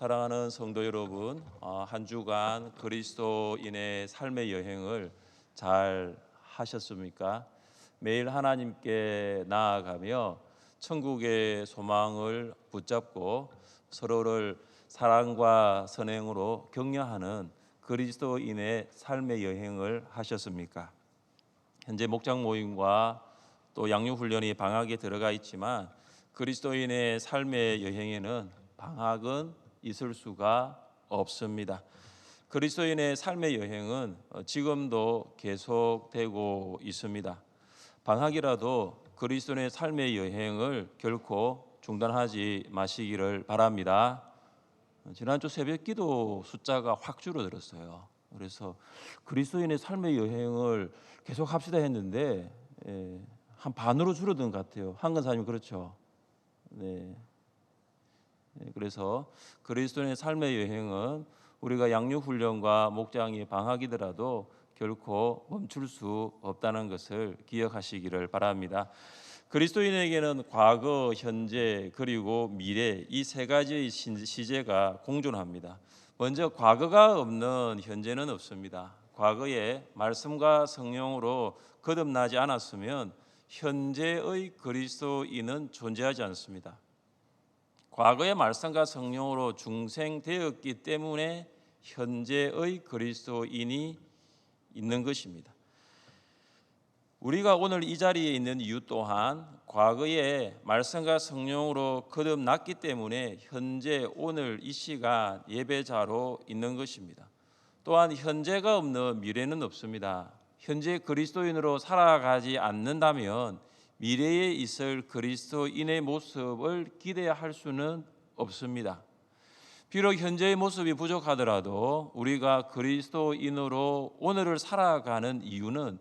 사랑하는 성도 여러분, 한 주간 그리스도인의 삶의 여행을 잘 하셨습니까? 매일 하나님께 나아가며 천국의 소망을 붙잡고 서로를 사랑과 선행으로 격려하는 그리스도인의 삶의 여행을 하셨습니까? 현재 목장 모임과 또 양육 훈련이 방학에 들어가 있지만 그리스도인의 삶의 여행에는 방학은 있을 수가 없습니다. 그리스도인의 삶의 여행은 지금도 계속되고 있습니다. 방학이라도 그리스도인의 삶의 여행을 결코 중단하지 마시기를 바랍니다. 지난주 새벽기도 숫자가 확 줄어들었어요. 그래서 그리스도인의 삶의 여행을 계속 합시다 했는데 한 반으로 줄어든 것 같아요. 한근사님 그렇죠? 네. 그래서 그리스도인의 삶의 여행은 우리가 양육훈련과 목장이 방학이더라도 결코 멈출 수 없다는 것을 기억하시기를 바랍니다. 그리스도인에게는 과거, 현재, 그리고 미래 이 세 가지의 시제가 공존합니다. 먼저 과거가 없는 현재는 없습니다. 과거에 말씀과 성령으로 거듭나지 않았으면 현재의 그리스도인은 존재하지 않습니다. 과거의 말씀과 성령으로 중생되었기 때문에 현재의 그리스도인이 있는 것입니다. 우리가 오늘 이 자리에 있는 이유 또한 과거에 말씀과 성령으로 거듭났기 때문에 현재 오늘 이 시간 예배자로 있는 것입니다. 또한 현재가 없는 미래는 없습니다. 현재 그리스도인으로 살아가지 않는다면 미래에 있을 그리스도인의 모습을 기대할 수는 없습니다. 비록 현재의 모습이 부족하더라도 우리가 그리스도인으로 오늘을 살아가는 이유는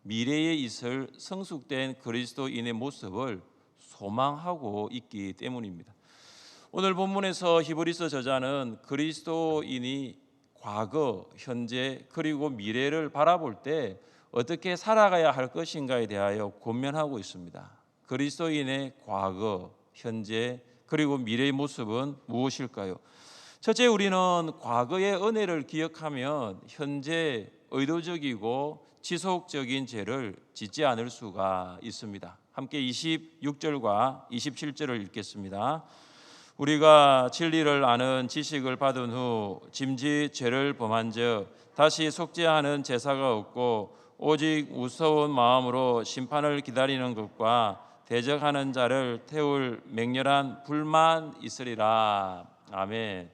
미래에 있을 성숙된 그리스도인의 모습을 소망하고 있기 때문입니다. 오늘 본문에서 히브리서 저자는 그리스도인이 과거, 현재 그리고 미래를 바라볼 때 어떻게 살아가야 할 것인가에 대하여 고민하고 있습니다. 그리스도인의 과거, 현재 그리고 미래의 모습은 무엇일까요? 첫째, 우리는 과거의 은혜를 기억하면 현재 의도적이고 지속적인 죄를 짓지 않을 수가 있습니다. 함께 26절과 27절을 읽겠습니다. 우리가 진리를 아는 지식을 받은 후 짐짓 죄를 범한즉 다시 속죄하는 제사가 없고 오직 무서운 마음으로 심판을 기다리는 것과 대적하는 자를 태울 맹렬한 불만 있으리라. 아멘.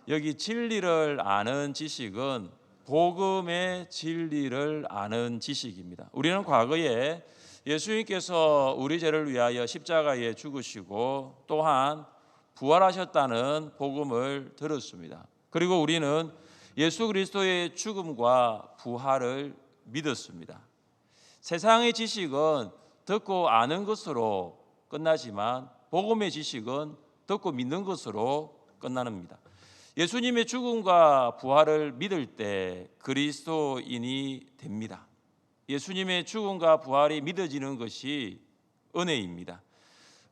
여기 진리를 아는 지식은 복음의 진리를 아는 지식입니다. 우리는 과거에 예수님께서 우리 죄를 위하여 십자가에 죽으시고 또한 부활하셨다는 복음을 들었습니다. 그리고 우리는 예수 그리스도의 죽음과 부활을 믿었습니다. 세상의 지식은 듣고 아는 것으로 끝나지만 복음의 지식은 듣고 믿는 것으로 끝납니다. 예수님의 죽음과 부활을 믿을 때 그리스도인이 됩니다. 예수님의 죽음과 부활이 믿어지는 것이 은혜입니다.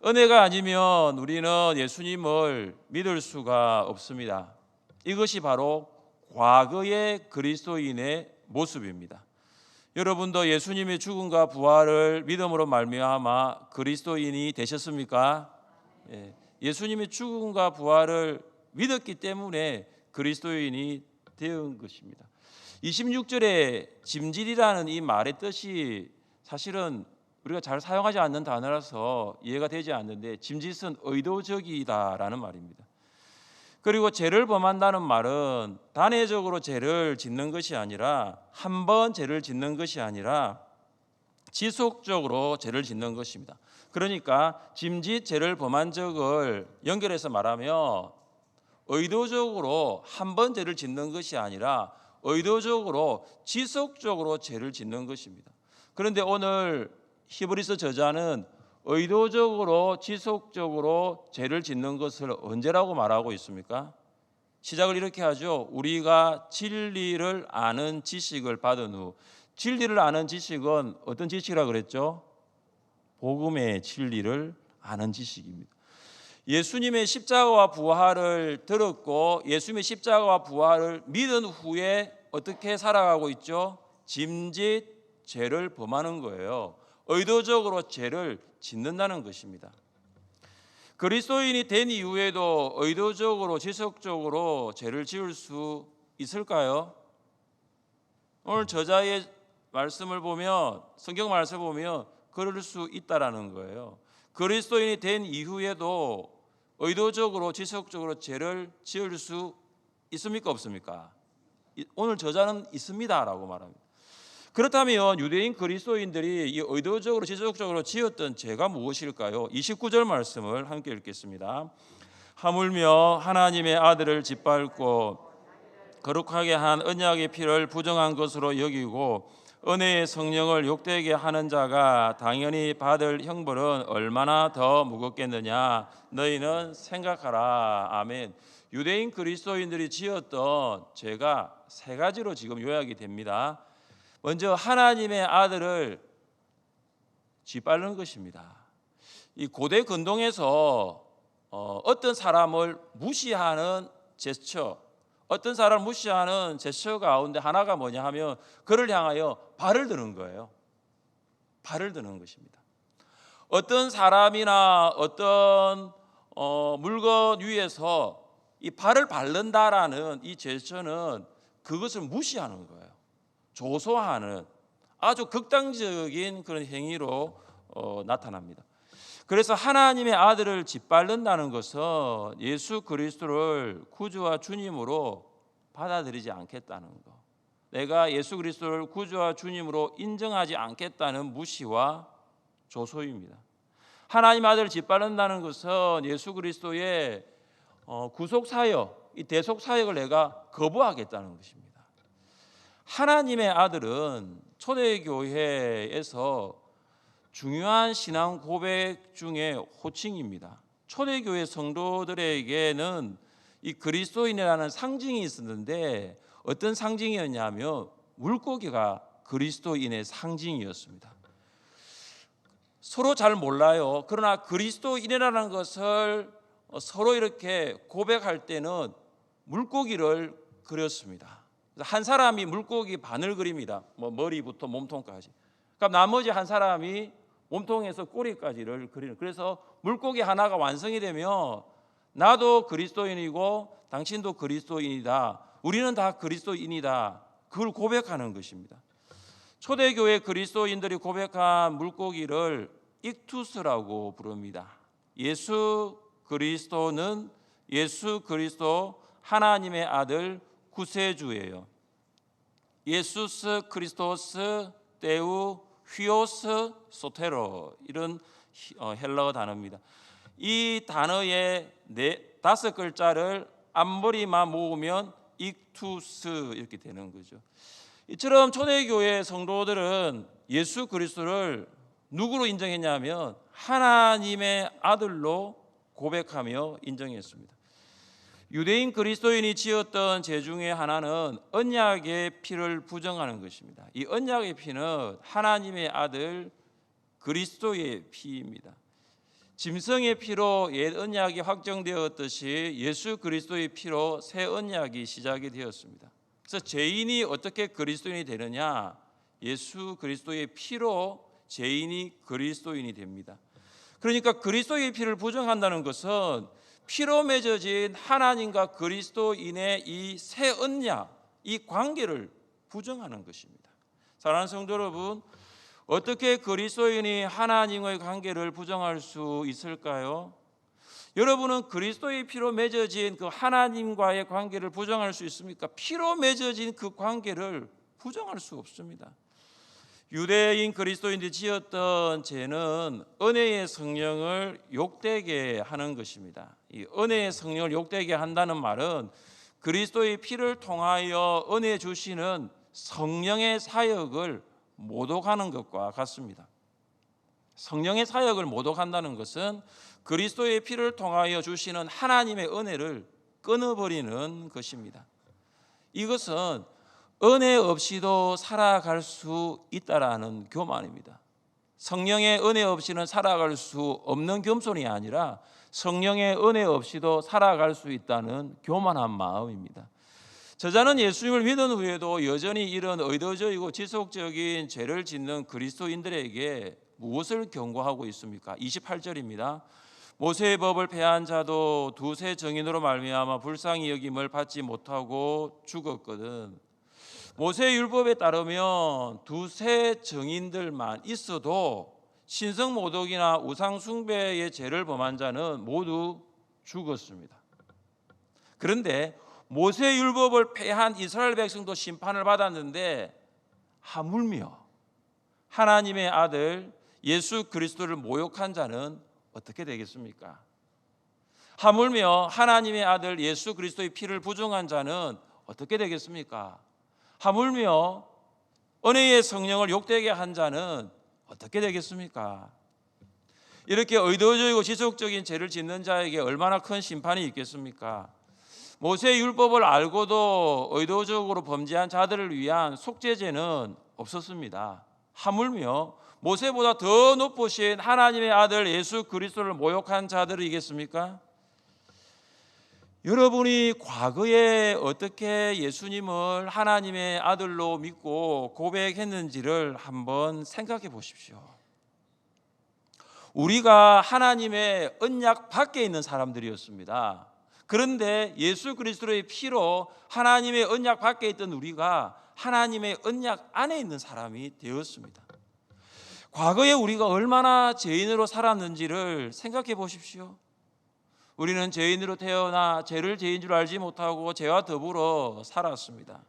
은혜가 아니면 우리는 예수님을 믿을 수가 없습니다. 이것이 바로 과거의 그리스도인의 모습입니다. 여러분도 예수님의 죽음과 부활을 믿음으로 말미암아 그리스도인이 되셨습니까? 예수님의 죽음과 부활을 믿었기 때문에 그리스도인이 된 것입니다. 26절에 짐질이라는 이 말의 뜻이 사실은 우리가 잘 사용하지 않는 단어라서 이해가 되지 않는데 짐짓은 의도적이다라는 말입니다. 그리고 죄를 범한다는 말은 단회적으로 죄를 짓는 것이 아니라 한 번 죄를 짓는 것이 아니라 지속적으로 죄를 짓는 것입니다. 그러니까 짐짓 죄를 범한 적을 연결해서 말하면 의도적으로 한 번 죄를 짓는 것이 아니라 의도적으로 지속적으로 죄를 짓는 것입니다. 그런데 오늘 히브리서 저자는 의도적으로 지속적으로 죄를 짓는 것을 언제라고 말하고 있습니까? 시작을 이렇게 하죠. 우리가 진리를 아는 지식을 받은 후. 진리를 아는 지식은 어떤 지식이라고 그랬죠? 복음의 진리를 아는 지식입니다. 예수님의 십자가와 부활을 들었고 예수님의 십자가와 부활을 믿은 후에 어떻게 살아가고 있죠? 짐짓 죄를 범하는 거예요. 의도적으로 죄를 짓는다는 것입니다. 그리스도인이 된 이후에도 의도적으로 지속적으로 죄를 지을 수 있을까요? 오늘 저자의 말씀을 보면, 성경 말씀을 보면 그럴 수 있다라는 거예요. 그리스도인이 된 이후에도 의도적으로 지속적으로 죄를 지을 수 있습니까? 없습니까? 오늘 저자는 있습니다라고 말합니다. 그렇다면 유대인 그리스도인들이 이 의도적으로 지속적으로 지었던 죄가 무엇일까요? 29절 말씀을 함께 읽겠습니다. 하물며 하나님의 아들을 짓밟고 거룩하게 한 언약의 피를 부정한 것으로 여기고 은혜의 성령을 욕되게 하는 자가 당연히 받을 형벌은 얼마나 더 무겁겠느냐. 너희는 생각하라. 아멘. 유대인 그리스도인들이 지었던 죄가 세 가지로 지금 요약이 됩니다. 먼저 하나님의 아들을 짓밟는 것입니다. 이 고대 근동에서 어떤 사람을 무시하는 제스처, 어떤 사람을 무시하는 제스처 가운데 하나가 뭐냐 하면 그를 향하여 발을 드는 거예요. 발을 드는 것입니다. 어떤 사람이나 어떤 물건 위에서 이 발을 밟는다라는 이 제스처는 그것을 무시하는 거예요. 조소하는 아주 극단적인 그런 행위로 나타납니다. 그래서 하나님의 아들을 짓밟는다는 것은 예수 그리스도를 구주와 주님으로 받아들이지 않겠다는 것, 내가 예수 그리스도를 구주와 주님으로 인정하지 않겠다는 무시와 조소입니다. 하나님 아들을 짓밟는다는 것은 예수 그리스도의 구속 사역, 이 대속 사역을 내가 거부하겠다는 것입니다. 하나님의 아들은 초대교회에서 중요한 신앙 고백 중에 호칭입니다. 초대교회 성도들에게는 이 그리스도인이라는 상징이 있었는데 어떤 상징이었냐면 물고기가 그리스도인의 상징이었습니다. 서로 잘 몰라요. 그러나 그리스도인이라는 것을 서로 이렇게 고백할 때는 물고기를 그렸습니다. 한 사람이 물고기 반을 그립니다. 머리부터 몸통까지. 그럼 나머지 한 사람이 몸통에서 꼬리까지를 그리는. 그래서 물고기 하나가 완성이 되면 나도 그리스도인이고 당신도 그리스도인이다. 우리는 다 그리스도인이다. 그걸 고백하는 것입니다. 초대교회 그리스도인들이 고백한 물고기를 익투스라고 부릅니다. 예수 그리스도는 예수 그리스도 하나님의 아들 구세주예요. 예수스 크리스토스 데우 휘오스 소테로, 이런 헬라어 단어입니다. 이 단어의 5글자를 앞머리만 모으면 익투스 이렇게 되는 거죠. 이처럼 초대교회 성도들은 예수 그리스도를 누구로 인정했냐면 하나님의 아들로 고백하며 인정했습니다. 유대인 그리스도인이 지었던 죄 중에 하나는 언약의 피를 부정하는 것입니다. 이 언약의 피는 하나님의 아들 그리스도의 피입니다. 짐승의 피로 옛 언약이 확정되었듯이 예수 그리스도의 피로 새 언약이 시작이 되었습니다. 그래서 죄인이 어떻게 그리스도인이 되느냐? 예수 그리스도의 피로 죄인이 그리스도인이 됩니다. 그러니까 그리스도의 피를 부정한다는 것은 피로 맺어진 하나님과 그리스도인의 이 새 언약, 이 관계를 부정하는 것입니다. 사랑하는 성도 여러분, 어떻게 그리스도인이 하나님의 관계를 부정할 수 있을까요? 여러분은 그리스도의 피로 맺어진 그 하나님과의 관계를 부정할 수 있습니까? 피로 맺어진 그 관계를 부정할 수 없습니다. 유대인 그리스도인들이 지었던 죄는 은혜의 성령을 욕되게 하는 것입니다. 이 은혜의 성령을 욕되게 한다는 말은 그리스도의 피를 통하여 은혜 주시는 성령의 사역을 모독하는 것과 같습니다. 성령의 사역을 모독한다는 것은 그리스도의 피를 통하여 주시는 하나님의 은혜를 끊어버리는 것입니다. 이것은 은혜 없이도 살아갈 수 있다라는 교만입니다. 성령의 은혜 없이는 살아갈 수 없는 겸손이 아니라 성령의 은혜 없이도 살아갈 수 있다는 교만한 마음입니다. 저자는 예수님을 믿은 후에도 여전히 이런 의도적이고 지속적인 죄를 짓는 그리스도인들에게 무엇을 경고하고 있습니까? 28절입니다. 모세의 법을 폐한 자도 두세 증인으로 말미암아 불쌍히 여김을 받지 못하고 죽었거든. 모세의 율법에 따르면 두세 증인들만 있어도 신성 모독이나 우상 숭배의 죄를 범한 자는 모두 죽었습니다. 그런데 모세의 율법을 폐한 이스라엘 백성도 심판을 받았는데 하물며 하나님의 아들 예수 그리스도를 모욕한 자는 어떻게 되겠습니까? 하물며 하나님의 아들 예수 그리스도의 피를 부정한 자는 어떻게 되겠습니까? 하물며 은혜의 성령을 욕되게 한 자는 어떻게 되겠습니까? 이렇게 의도적이고 지속적인 죄를 짓는 자에게 얼마나 큰 심판이 있겠습니까? 모세의 율법을 알고도 의도적으로 범죄한 자들을 위한 속죄제는 없었습니다. 하물며 모세보다 더 높으신 하나님의 아들 예수 그리스도를 모욕한 자들이겠습니까? 여러분이 과거에 어떻게 예수님을 하나님의 아들로 믿고 고백했는지를 한번 생각해 보십시오. 우리가 하나님의 언약 밖에 있는 사람들이었습니다. 그런데 예수 그리스도의 피로 하나님의 언약 밖에 있던 우리가 하나님의 언약 안에 있는 사람이 되었습니다. 과거에 우리가 얼마나 죄인으로 살았는지를 생각해 보십시오. 우리는 죄인으로 태어나 죄를 죄인 줄 알지 못하고 죄와 더불어 살았습니다.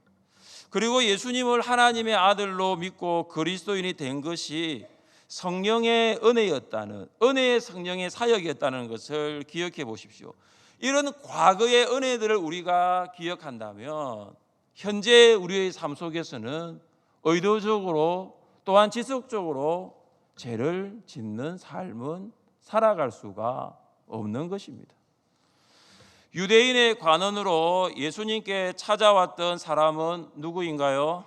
그리고 예수님을 하나님의 아들로 믿고 그리스도인이 된 것이 성령의 은혜였다는, 은혜의 성령의 사역이었다는 것을 기억해 보십시오. 이런 과거의 은혜들을 우리가 기억한다면 현재 우리의 삶 속에서는 의도적으로 또한 지속적으로 죄를 짓는 삶은 살아갈 수가 없는 것입니다. 유대인의 관원으로 예수님께 찾아왔던 사람은 누구인가요?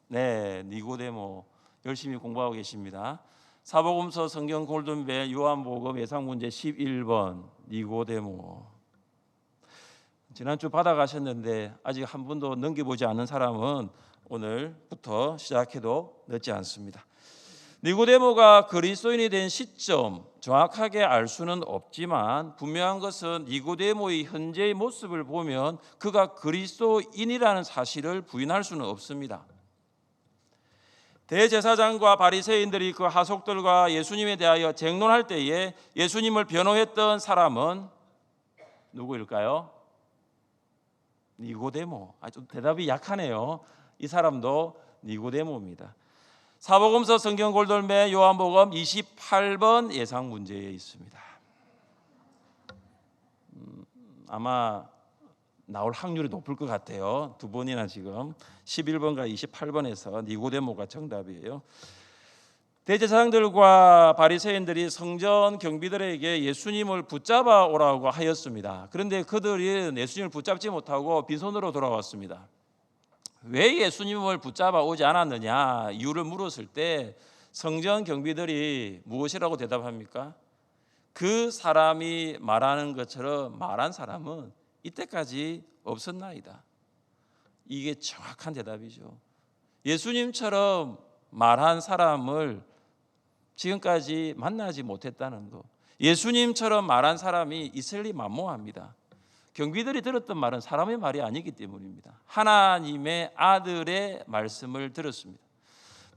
네, 니고데모. 열심히 공부하고 계십니다. 사복음서 성경 골든벨 요한복음 예상문제 11번 니고데모. 지난주 받아가셨는데 아직 한 번도 넘겨보지 않은 사람은 오늘부터 시작해도 늦지 않습니다. 니고데모가 그리스도인이 된 시점 정확하게 알 수는 없지만 분명한 것은 니고데모의 현재의 모습을 보면 그가 그리스도인이라는 사실을 부인할 수는 없습니다. 대제사장과 바리새인들이 그 하속들과 예수님에 대하여 쟁론할 때에 예수님을 변호했던 사람은 누구일까요? 니고데모. 좀 대답이 약하네요. 이 사람도 니고데모입니다. 사복음서 성경 골돌매 요한복음 28번 예상 문제에 있습니다. 아마 나올 확률이 높을 것 같아요. 두 번이나 지금 11번과 28번에서 니고데모가 정답이에요. 대제사장들과 바리새인들이 성전 경비들에게 예수님을 붙잡아 오라고 하였습니다. 그런데 그들은 예수님을 붙잡지 못하고 빈손으로 돌아왔습니다. 왜 예수님을 붙잡아 오지 않았느냐 이유를 물었을 때 성전 경비들이 무엇이라고 대답합니까? 그 사람이 말하는 것처럼 말한 사람은 이때까지 없었나이다. 이게 정확한 대답이죠. 예수님처럼 말한 사람을 지금까지 만나지 못했다는 것. 예수님처럼 말한 사람이 있을 리 만무합니다. 경비들이 들었던 말은 사람의 말이 아니기 때문입니다. 하나님의 아들의 말씀을 들었습니다.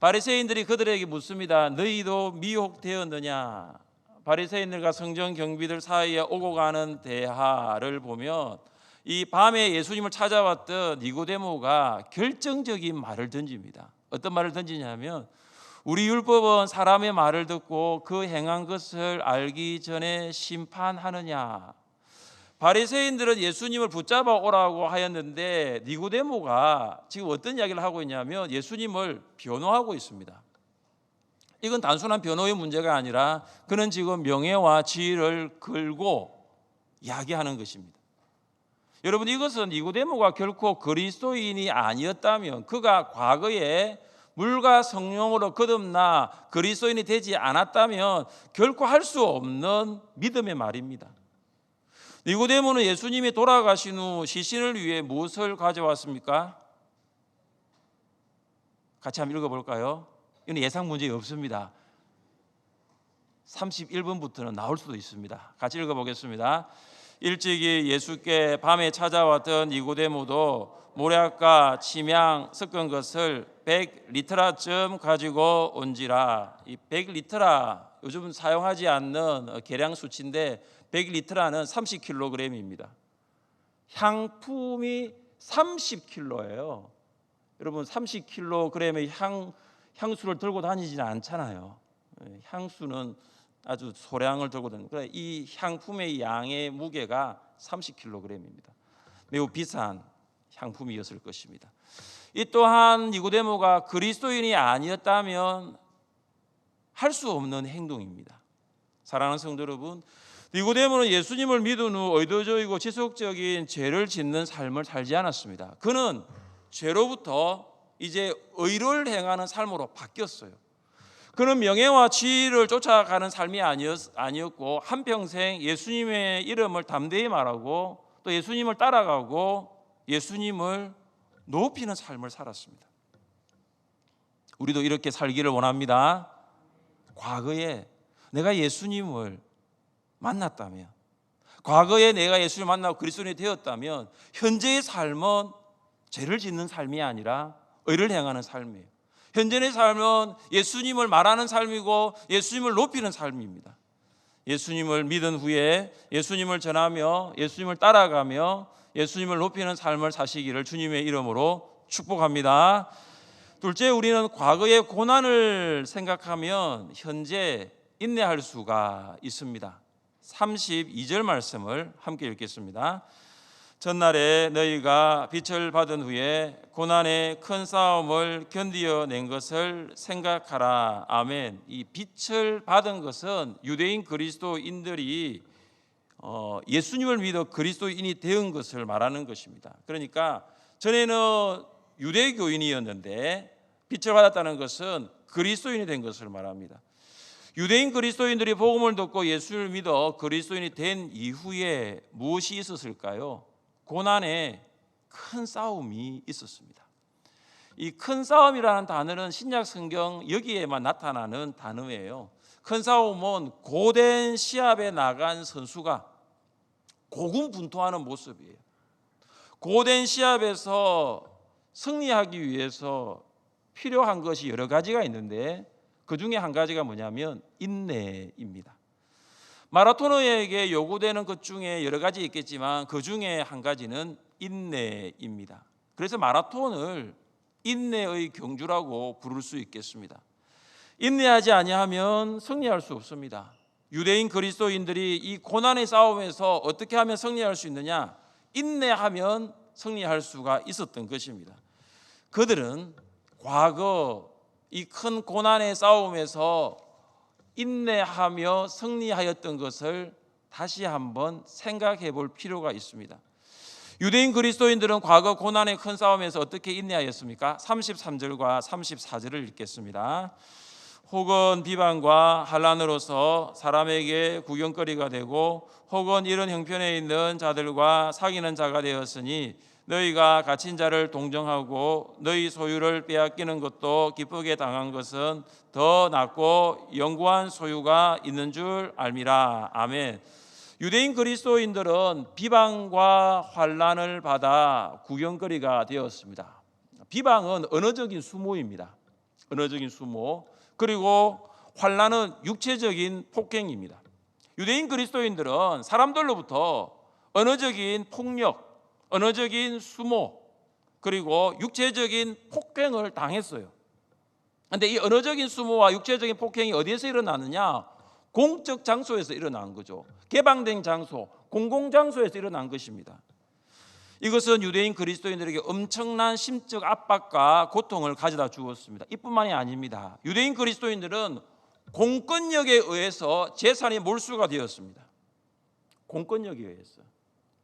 바리새인들이 그들에게 묻습니다. 너희도 미혹되었느냐? 바리새인들과 성전 경비들 사이에 오고 가는 대화를 보면 이 밤에 예수님을 찾아왔던 니고데모가 결정적인 말을 던집니다. 어떤 말을 던지냐면 우리 율법은 사람의 말을 듣고 그 행한 것을 알기 전에 심판하느냐. 바리새인들은 예수님을 붙잡아 오라고 하였는데 니고데모가 지금 어떤 이야기를 하고 있냐면 예수님을 변호하고 있습니다. 이건 단순한 변호의 문제가 아니라 그는 지금 명예와 지위를 걸고 이야기하는 것입니다. 여러분 이것은 니고데모가 결코 그리스도인이 아니었다면 그가 과거에 물과 성령으로 거듭나 그리스도인이 되지 않았다면 결코 할 수 없는 믿음의 말입니다. 니고데모는 예수님이 돌아가신 후 시신을 위해 무엇을 가져왔습니까? 같이 한번 읽어볼까요? 이건 예상 문제 없습니다. 31번부터는 나올 수도 있습니다. 같이 읽어보겠습니다. 일찍이 예수께 밤에 찾아왔던 니고데모도 모략과 침향 섞은 것을 100리터라쯤 가지고 온지라. 이 100리터라 요즘 사용하지 않는 계량 수치인데 100리터라는 30kg입니다. 향품이 30kg예요. 여러분 30kg의 향수를 들고 다니지는 않잖아요. 향수는 아주 소량을 들고 다닙니다. 이 향품의 양의 무게가 30kg입니다. 매우 비싼 향품이었을 것입니다. 이 또한 니고데모가 그리스도인이 아니었다면 할 수 없는 행동입니다. 사랑하는 성도 여러분, 니고데모는 예수님을 믿은 후 의도적이고 지속적인 죄를 짓는 삶을 살지 않았습니다. 그는 죄로부터 이제 의를 행하는 삶으로 바뀌었어요. 그는 명예와 지위를 쫓아가는 삶이 아니었고 한평생 예수님의 이름을 담대히 말하고 또 예수님을 따라가고 예수님을 높이는 삶을 살았습니다. 우리도 이렇게 살기를 원합니다. 과거에 내가 예수님을 만났다면, 과거에 내가 예수님을 만나고 그리스도인이 되었다면 현재의 삶은 죄를 짓는 삶이 아니라 의를 행하는 삶이에요. 현재의 삶은 예수님을 말하는 삶이고 예수님을 높이는 삶입니다. 예수님을 믿은 후에 예수님을 전하며 예수님을 따라가며 예수님을 높이는 삶을 사시기를 주님의 이름으로 축복합니다. 둘째, 우리는 과거의 고난을 생각하면 현재 인내할 수가 있습니다. 32절 말씀을 함께 읽겠습니다. 전날에 너희가 빛을 받은 후에 고난의 큰 싸움을 견디어낸 것을 생각하라. 아멘. 이 빛을 받은 것은 유대인 그리스도인들이 예수님을 믿어 그리스도인이 된 것을 말하는 것입니다. 그러니까 전에는 유대교인이었는데 빛을 받았다는 것은 그리스도인이 된 것을 말합니다. 유대인 그리스도인들이 복음을 듣고 예수를 믿어 그리스도인이 된 이후에 무엇이 있었을까요? 고난의 큰 싸움이 있었습니다. 이 큰 싸움이라는 단어는 신약 성경 여기에만 나타나는 단어예요. 큰 싸움은 고된 시합에 나간 선수가 고군분투하는 모습이에요. 고된 시합에서 승리하기 위해서 필요한 것이 여러 가지가 있는데 그 중에 한 가지가 뭐냐면 인내입니다. 마라토너에게 요구되는 것 중에 여러 가지 있겠지만 그 중에 한 가지는 인내입니다. 그래서 마라톤을 인내의 경주라고 부를 수 있겠습니다. 인내하지 아니하면 승리할 수 없습니다. 유대인 그리스도인들이 이 고난의 싸움에서 어떻게 하면 승리할 수 있느냐? 인내하면 승리할 수가 있었던 것입니다. 그들은 과거 이 큰 고난의 싸움에서 인내하며 승리하였던 것을 다시 한번 생각해 볼 필요가 있습니다. 유대인 그리스도인들은 과거 고난의 큰 싸움에서 어떻게 인내하였습니까? 33절과 34절을 읽겠습니다. 혹은 비방과 환난으로서 사람에게 구경거리가 되고 혹은 이런 형편에 있는 자들과 사귀는 자가 되었으니 너희가 갇힌 자를 동정하고 너희 소유를 빼앗기는 것도 기쁘게 당한 것은 더 낫고 영구한 소유가 있는 줄 알미라. 아멘. 유대인 그리스도인들은 비방과 환난을 받아 구경거리가 되었습니다. 비방은 언어적인 수모입니다. 언어적인 수모. 그리고 환난은 육체적인 폭행입니다. 유대인 그리스도인들은 사람들로부터 언어적인 폭력, 언어적인 수모, 그리고 육체적인 폭행을 당했어요. 그런데 이 언어적인 수모와 육체적인 폭행이 어디에서 일어나느냐? 공적 장소에서 일어난 거죠. 개방된 장소, 공공장소에서 일어난 것입니다. 이것은 유대인 그리스도인들에게 엄청난 심적 압박과 고통을 가져다 주었습니다. 이뿐만이 아닙니다. 유대인 그리스도인들은 공권력에 의해서 재산이 몰수가 되었습니다. 공권력에 의해서,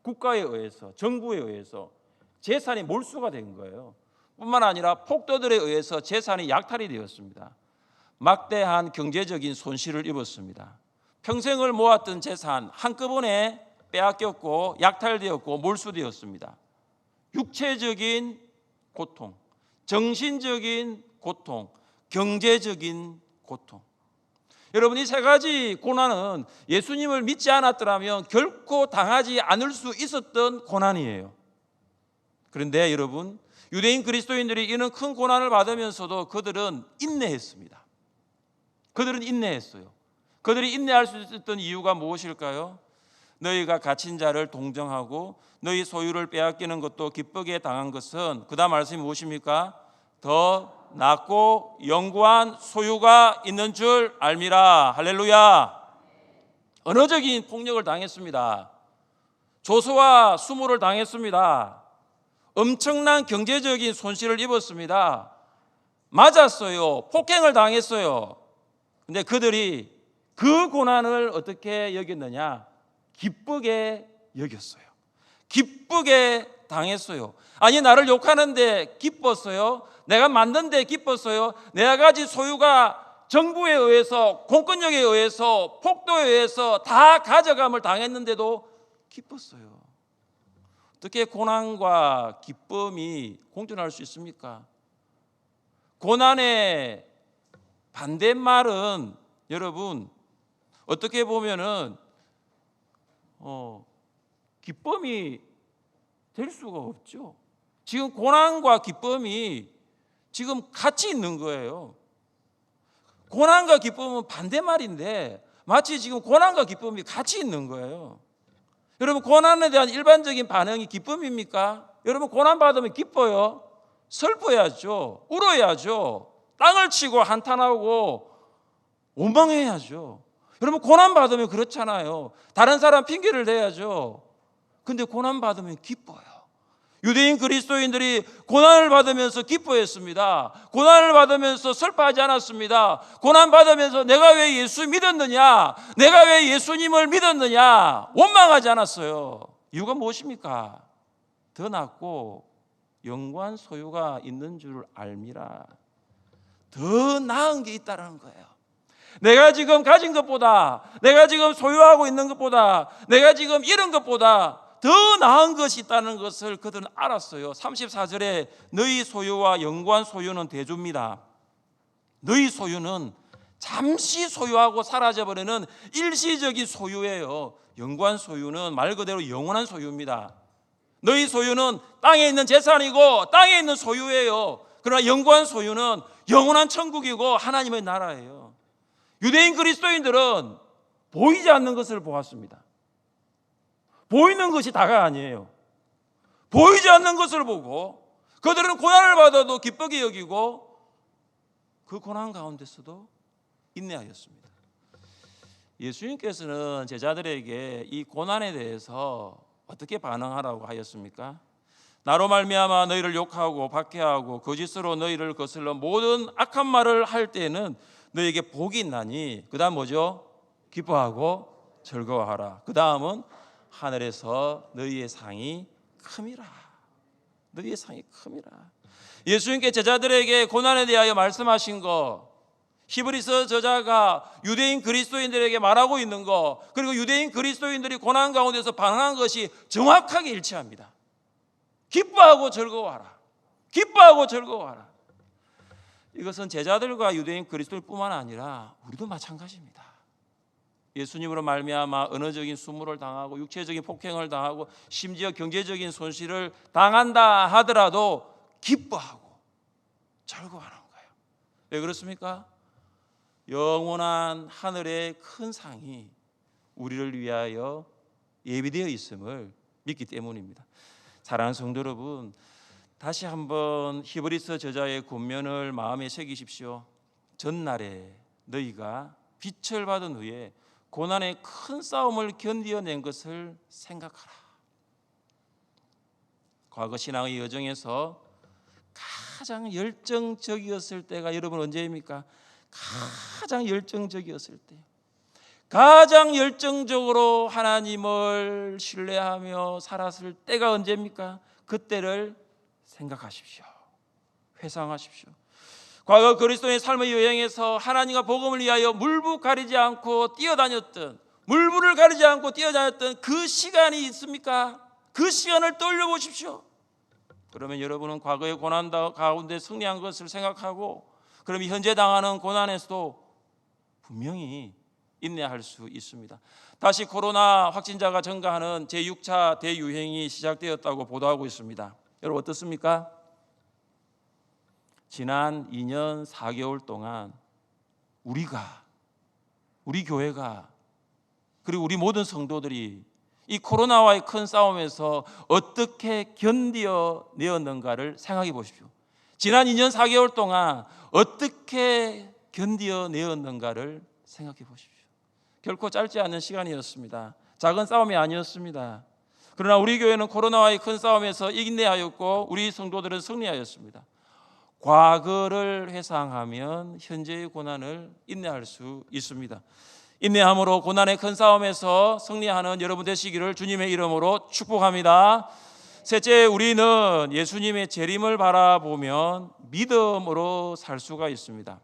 국가에 의해서, 정부에 의해서 재산이 몰수가 된 거예요. 뿐만 아니라 폭도들에 의해서 재산이 약탈이 되었습니다. 막대한 경제적인 손실을 입었습니다. 평생을 모았던 재산 한꺼번에 빼앗겼고 약탈되었고 몰수되었습니다. 육체적인 고통, 정신적인 고통, 경제적인 고통. 여러분, 이 세 가지 고난은 예수님을 믿지 않았더라면 결코 당하지 않을 수 있었던 고난이에요. 그런데 여러분, 유대인 그리스도인들이 이런 큰 고난을 받으면서도 그들은 인내했습니다. 그들은 인내했어요. 그들이 인내할 수 있었던 이유가 무엇일까요? 너희가 갇힌 자를 동정하고 너희 소유를 빼앗기는 것도 기쁘게 당한 것은, 그 다음 말씀이 무엇입니까? 더 낫고 영구한 소유가 있는 줄 알미라. 할렐루야. 언어적인 폭력을 당했습니다. 조소와 수모를 당했습니다. 엄청난 경제적인 손실을 입었습니다. 맞았어요. 폭행을 당했어요. 근데 그들이 그 고난을 어떻게 여겼느냐? 기쁘게 여겼어요. 기쁘게 당했어요. 아니, 나를 욕하는데 기뻤어요? 내가 만든데 기뻤어요? 내가 가진 소유가 정부에 의해서, 공권력에 의해서, 폭도에 의해서 다 가져감을 당했는데도 기뻤어요. 어떻게 고난과 기쁨이 공존할 수 있습니까? 고난의 반대말은 여러분, 어떻게 보면은 기쁨이 될 수가 없죠. 지금 고난과 기쁨이 지금 같이 있는 거예요. 고난과 기쁨은 반대말인데 마치 지금 고난과 기쁨이 같이 있는 거예요. 여러분, 고난에 대한 일반적인 반응이 기쁨입니까? 여러분, 고난 받으면 기뻐요? 슬퍼야죠. 울어야죠. 땅을 치고 한탄하고 원망해야죠. 여러분, 고난 받으면 그렇잖아요. 다른 사람 핑계를 대야죠. 근데 고난 받으면 기뻐요. 유대인 그리스도인들이 고난을 받으면서 기뻐했습니다. 고난을 받으면서 슬퍼하지 않았습니다. 고난 받으면서 내가 왜 예수 믿었느냐, 내가 왜 예수님을 믿었느냐 원망하지 않았어요. 이유가 무엇입니까? 더 낫고 영원한 소유가 있는 줄 알미라. 더 나은 게 있다는 거예요. 내가 지금 가진 것보다, 내가 지금 소유하고 있는 것보다, 내가 지금 잃은 것보다 더 나은 것이 있다는 것을 그들은 알았어요. 34절에 너희 소유와 영원한 소유는 대조입니다. 너희 소유는 잠시 소유하고 사라져버리는 일시적인 소유예요. 영원한 소유는 말 그대로 영원한 소유입니다. 너희 소유는 땅에 있는 재산이고 땅에 있는 소유예요. 그러나 영원한 소유는 영원한 천국이고 하나님의 나라예요. 유대인 그리스도인들은 보이지 않는 것을 보았습니다. 보이는 것이 다가 아니에요. 보이지 않는 것을 보고 그들은 고난을 받아도 기쁘게 여기고 그 고난 가운데서도 인내하였습니다. 예수님께서는 제자들에게 이 고난에 대해서 어떻게 반응하라고 하였습니까? 나로 말미암아 너희를 욕하고 박해하고 거짓으로 너희를 거슬러 모든 악한 말을 할 때에는 너희에게 복이 있나니, 그 다음 뭐죠? 기뻐하고 즐거워하라. 그 다음은 하늘에서 너희의 상이 큼이라. 너희의 상이 큼이라. 예수님께 제자들에게 고난에 대하여 말씀하신 거, 히브리서 저자가 유대인 그리스도인들에게 말하고 있는 거, 그리고 유대인 그리스도인들이 고난 가운데서 반응한 것이 정확하게 일치합니다. 기뻐하고 즐거워하라. 기뻐하고 즐거워하라. 이것은 제자들과 유대인 그리스도인뿐만 아니라 우리도 마찬가지입니다. 예수님으로 말미암아 언어적인 수모를 당하고 육체적인 폭행을 당하고 심지어 경제적인 손실을 당한다 하더라도 기뻐하고 즐거워하는 거예요. 왜 그렇습니까? 영원한 하늘의 큰 상이 우리를 위하여 예비되어 있음을 믿기 때문입니다. 사랑하는 성도 여러분, 다시 한번 히브리서 저자의 권면을 마음에 새기십시오. 전날에 너희가 빛을 받은 후에 고난의 큰 싸움을 견디어낸 것을 생각하라. 과거 신앙의 여정에서 가장 열정적이었을 때가 여러분 언제입니까? 가장 열정적이었을 때, 가장 열정적으로 하나님을 신뢰하며 살았을 때가 언제입니까? 그때를 생각하십시오. 회상하십시오. 과거 그리스도의 삶의 여행에서 하나님과 복음을 위하여 물불 가리지 않고 뛰어다녔던, 물불을 가리지 않고 뛰어다녔던 그 시간이 있습니까? 그 시간을 떠올려보십시오. 그러면 여러분은 과거의 고난 가운데 승리한 것을 생각하고, 그러면 현재 당하는 고난에서도 분명히 인내할 수 있습니다. 다시 코로나 확진자가 증가하는 제6차 대유행이 시작되었다고 보도하고 있습니다. 여러분 어떻습니까? 지난 2년 4개월 동안 우리 교회가, 그리고 우리 모든 성도들이 이 코로나와의 큰 싸움에서 어떻게 견디어내었는가를 생각해 보십시오. 지난 2년 4개월 동안 어떻게 견디어내었는가를 생각해 보십시오. 결코 짧지 않은 시간이었습니다. 작은 싸움이 아니었습니다. 그러나 우리 교회는 코로나와의 큰 싸움에서 인내하였고 우리 성도들은 승리하였습니다. 과거를 회상하면 현재의 고난을 인내할 수 있습니다. 인내함으로 고난의 큰 싸움에서 승리하는 여러분 되시기를 주님의 이름으로 축복합니다. 셋째, 우리는 예수님의 재림을 바라보면 믿음으로 살 수가 있습니다.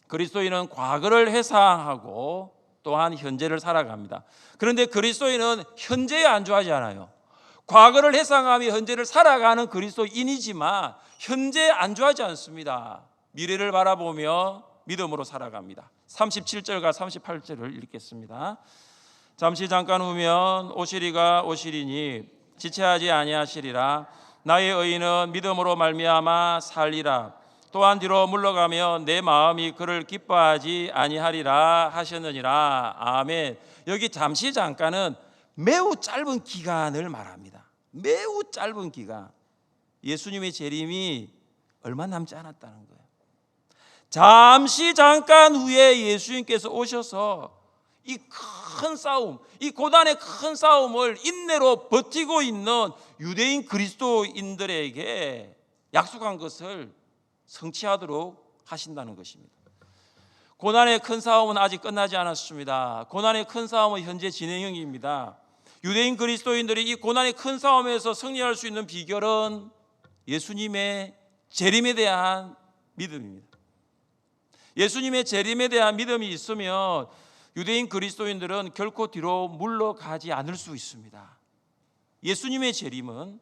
그리스도인은 과거를 회상하고 또한 현재를 살아갑니다. 그런데 그리스도인은 현재에 안주하지 않아요. 과거를 회상하며 현재를 살아가는 그리스도인이지만 현재에 안주하지 않습니다. 미래를 바라보며 믿음으로 살아갑니다. 37절과 38절을 읽겠습니다. 잠시 잠깐 후면 오시리가 오시리니 지체하지 아니하시리라. 나의 의인은 믿음으로 말미암아 살리라. 또한 뒤로 물러가며 내 마음이 그를 기뻐하지 아니하리라 하셨느니라. 아멘. 여기 잠시 잠깐은 매우 짧은 기간을 말합니다. 매우 짧은 기간. 예수님의 재림이 얼마 남지 않았다는 거예요. 잠시 잠깐 후에 예수님께서 오셔서 이 큰 싸움, 이 고난의 큰 싸움을 인내로 버티고 있는 유대인 그리스도인들에게 약속한 것을 성취하도록 하신다는 것입니다. 고난의 큰 싸움은 아직 끝나지 않았습니다. 고난의 큰 싸움은 현재 진행형입니다. 유대인 그리스도인들이 이 고난의 큰 싸움에서 승리할 수 있는 비결은 예수님의 재림에 대한 믿음입니다. 예수님의 재림에 대한 믿음이 있으면 유대인 그리스도인들은 결코 뒤로 물러가지 않을 수 있습니다. 예수님의 재림은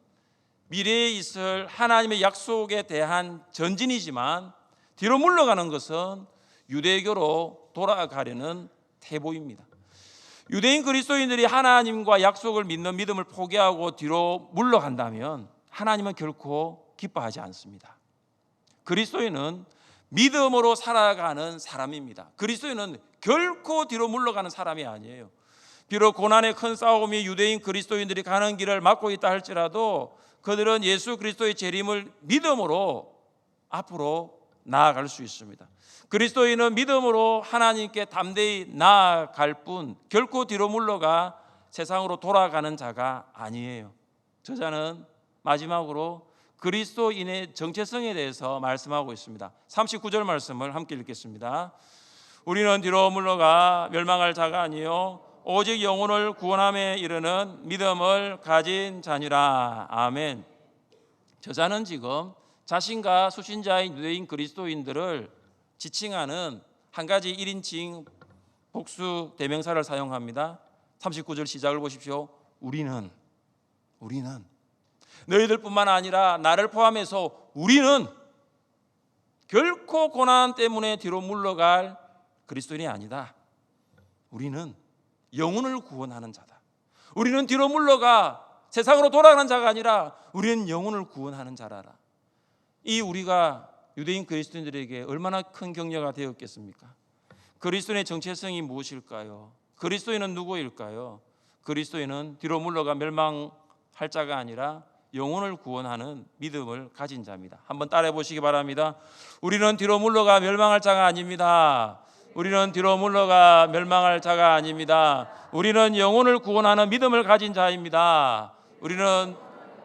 미래에 있을 하나님의 약속에 대한 전진이지만 뒤로 물러가는 것은 유대교로 돌아가려는 태보입니다. 유대인 그리스도인들이 하나님과 약속을 믿는 믿음을 포기하고 뒤로 물러간다면 하나님은 결코 기뻐하지 않습니다. 그리스도인은 믿음으로 살아가는 사람입니다. 그리스도인은 결코 뒤로 물러가는 사람이 아니에요. 비록 고난의 큰 싸움이 유대인 그리스도인들이 가는 길을 막고 있다 할지라도 그들은 예수 그리스도의 재림을 믿음으로 앞으로 나아갈 수 있습니다. 그리스도인은 믿음으로 하나님께 담대히 나아갈 뿐 결코 뒤로 물러가 세상으로 돌아가는 자가 아니에요. 저자는 마지막으로 그리스도인의 정체성에 대해서 말씀하고 있습니다. 39절 말씀을 함께 읽겠습니다. 우리는 뒤로 물러가 멸망할 자가 아니요 오직 영혼을 구원함에 이르는 믿음을 가진 자니라. 아멘. 저자는 지금 자신과 수신자인 유대인 그리스도인들을 지칭하는 한 가지 1인칭 복수 대명사를 사용합니다. 39절 시작을 보십시오. 우리는 너희들뿐만 아니라 나를 포함해서 우리는 결코 고난 때문에 뒤로 물러갈 그리스도인이 아니다. 우리는 영혼을 구원하는 자다. 우리는 뒤로 물러가 세상으로 돌아가는 자가 아니라 우리는 영혼을 구원하는 자라라. 이 우리가 유대인 그리스도인들에게 얼마나 큰 격려가 되었겠습니까? 그리스도인의 정체성이 무엇일까요? 그리스도인은 누구일까요? 그리스도인은 뒤로 물러가 멸망할 자가 아니라 영혼을 구원하는 믿음을 가진 자입니다. 한번 따라해 보시기 바랍니다. 우리는 뒤로 물러가 멸망할 자가 아닙니다. 우리는 뒤로 물러가 멸망할 자가 아닙니다. 우리는 영혼을 구원하는 믿음을 가진 자입니다. 우리는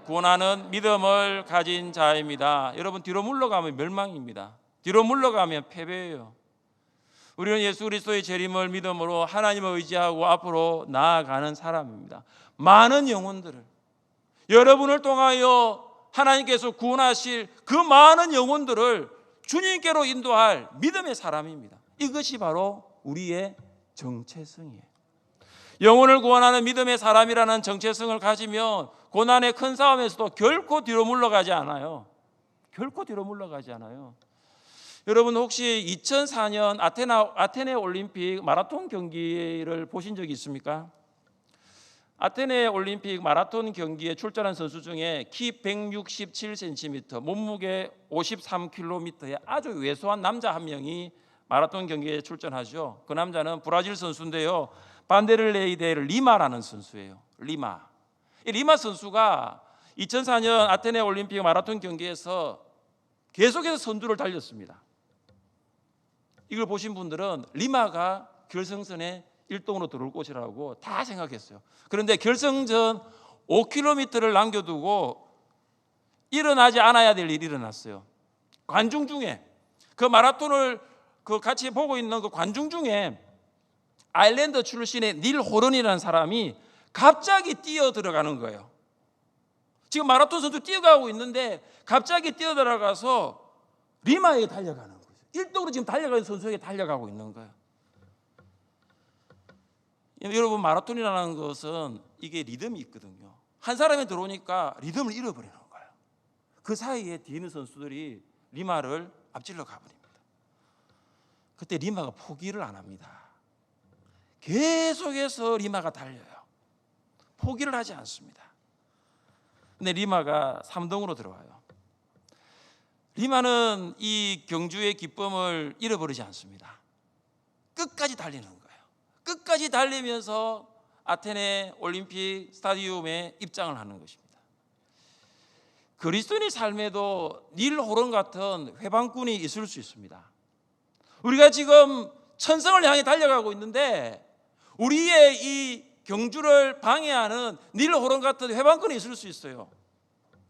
구원하는 믿음을 가진 자입니다. 여러분, 뒤로 물러가면 멸망입니다. 뒤로 물러가면 패배예요. 우리는 예수 그리스도의 재림을 믿음으로 하나님을 의지하고 앞으로 나아가는 사람입니다. 많은 영혼들을 여러분을 통하여 하나님께서 구원하실 그 많은 영혼들을 주님께로 인도할 믿음의 사람입니다. 이것이 바로 우리의 정체성이에요. 영혼을 구원하는 믿음의 사람이라는 정체성을 가지면 고난의 큰 싸움에서도 결코 뒤로 물러가지 않아요. 결코 뒤로 물러가지 않아요. 여러분 혹시 2004년 아테네 올림픽 마라톤 경기를 보신 적이 있습니까? 아테네 올림픽 마라톤 경기에 출전한 선수 중에 키 167cm, 몸무게 53kg의 아주 왜소한 남자 한 명이 마라톤 경기에 출전하죠. 그 남자는 브라질 선수인데요. 반데를레이 델 리마라는 선수예요. 리마. 이 리마 선수가 2004년 아테네 올림픽 마라톤 경기에서 계속해서 선두를 달렸습니다. 이걸 보신 분들은 리마가 결승선에 1등으로 들어올 것이라고 다 생각했어요. 그런데 결승전 5km를 남겨두고 일어나지 않아야 될 일이 일어났어요. 관중 중에 그 마라톤을 같이 보고 있는 그 관중 중에 아일랜드 출신의 닐 호런이라는 사람이 갑자기 뛰어 들어가는 거예요. 지금 마라톤 선수 뛰어가고 있는데 갑자기 뛰어 들어가서 리마에게 달려가는 거죠. 1등으로 지금 달려가는 선수에게 달려가고 있는 거예요. 여러분 마라톤이라는 것은 이게 리듬이 있거든요. 한 사람이 들어오니까 리듬을 잃어버리는 거예요. 그 사이에 뒤에 있는 선수들이 리마를 앞질러 가버립니다. 그때 리마가 포기를 안 합니다. 계속해서 리마가 달려요. 포기를 하지 않습니다. 근데 리마가 3등으로 들어와요. 리마는 이 경주의 기쁨을 잃어버리지 않습니다. 끝까지 달리는 거예요. 끝까지 달리면서 아테네 올림픽 스타디움에 입장을 하는 것입니다. 그리스도인의 삶에도 닐 호런 같은 회방꾼이 있을 수 있습니다. 우리가 지금 천성을 향해 달려가고 있는데 우리의 이 경주를 방해하는 닐 호런 같은 회방꾼이 있을 수 있어요.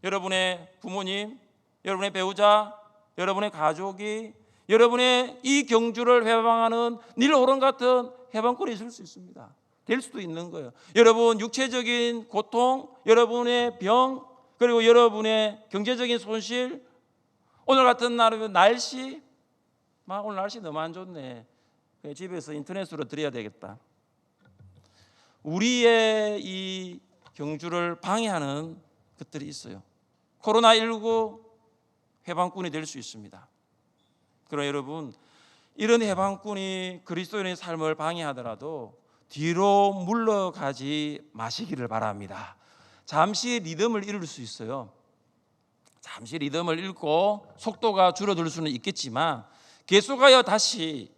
여러분의 부모님, 여러분의 배우자, 여러분의 가족이 여러분의 이 경주를 회방하는 닐 호런 같은 회방꾼이 있을 수 있습니다. 될 수도 있는 거예요. 여러분 육체적인 고통, 여러분의 병, 그리고 여러분의 경제적인 손실, 오늘 같은 날은 날씨, 오늘 날씨 너무 안 좋네. 집에서 인터넷으로 드려야 되겠다. 우리의 이 경주를 방해하는 것들이 있어요. 코로나19 회방꾼이 될 수 있습니다. 그러나 여러분 이런 해방꾼이 그리스도인의 삶을 방해하더라도 뒤로 물러가지 마시기를 바랍니다. 잠시 리듬을 잃을 수 있어요. 잠시 리듬을 잃고 속도가 줄어들 수는 있겠지만 계속하여 다시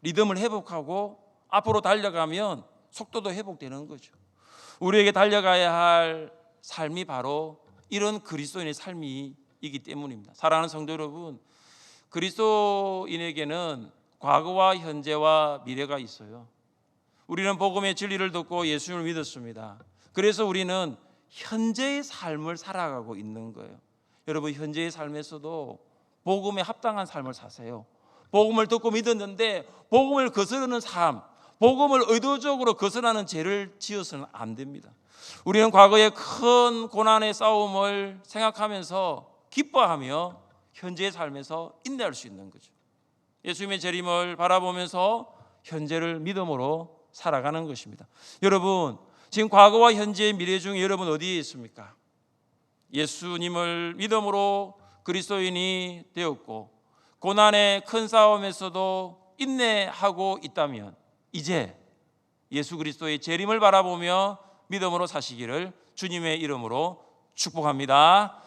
리듬을 회복하고 앞으로 달려가면 속도도 회복되는 거죠. 우리에게 달려가야 할 삶이 바로 이런 그리스도인의 삶이기 때문입니다. 사랑하는 성도 여러분, 그리스도인에게는 과거와 현재와 미래가 있어요. 우리는 복음의 진리를 듣고 예수님을 믿었습니다. 그래서 우리는 현재의 삶을 살아가고 있는 거예요. 여러분 현재의 삶에서도 복음에 합당한 삶을 사세요. 복음을 듣고 믿었는데 복음을 거스르는 삶, 복음을 의도적으로 거스르는 죄를 지어서는 안 됩니다. 우리는 과거의 큰 고난의 싸움을 생각하면서 기뻐하며 현재의 삶에서 인내할 수 있는 거죠. 예수님의 재림을 바라보면서 현재를 믿음으로 살아가는 것입니다. 여러분 지금 과거와 현재의 미래 중에 여러분 어디에 있습니까? 예수님을 믿음으로 그리스도인이 되었고 고난의 큰 싸움에서도 인내하고 있다면 이제 예수 그리스도의 재림을 바라보며 믿음으로 사시기를 주님의 이름으로 축복합니다.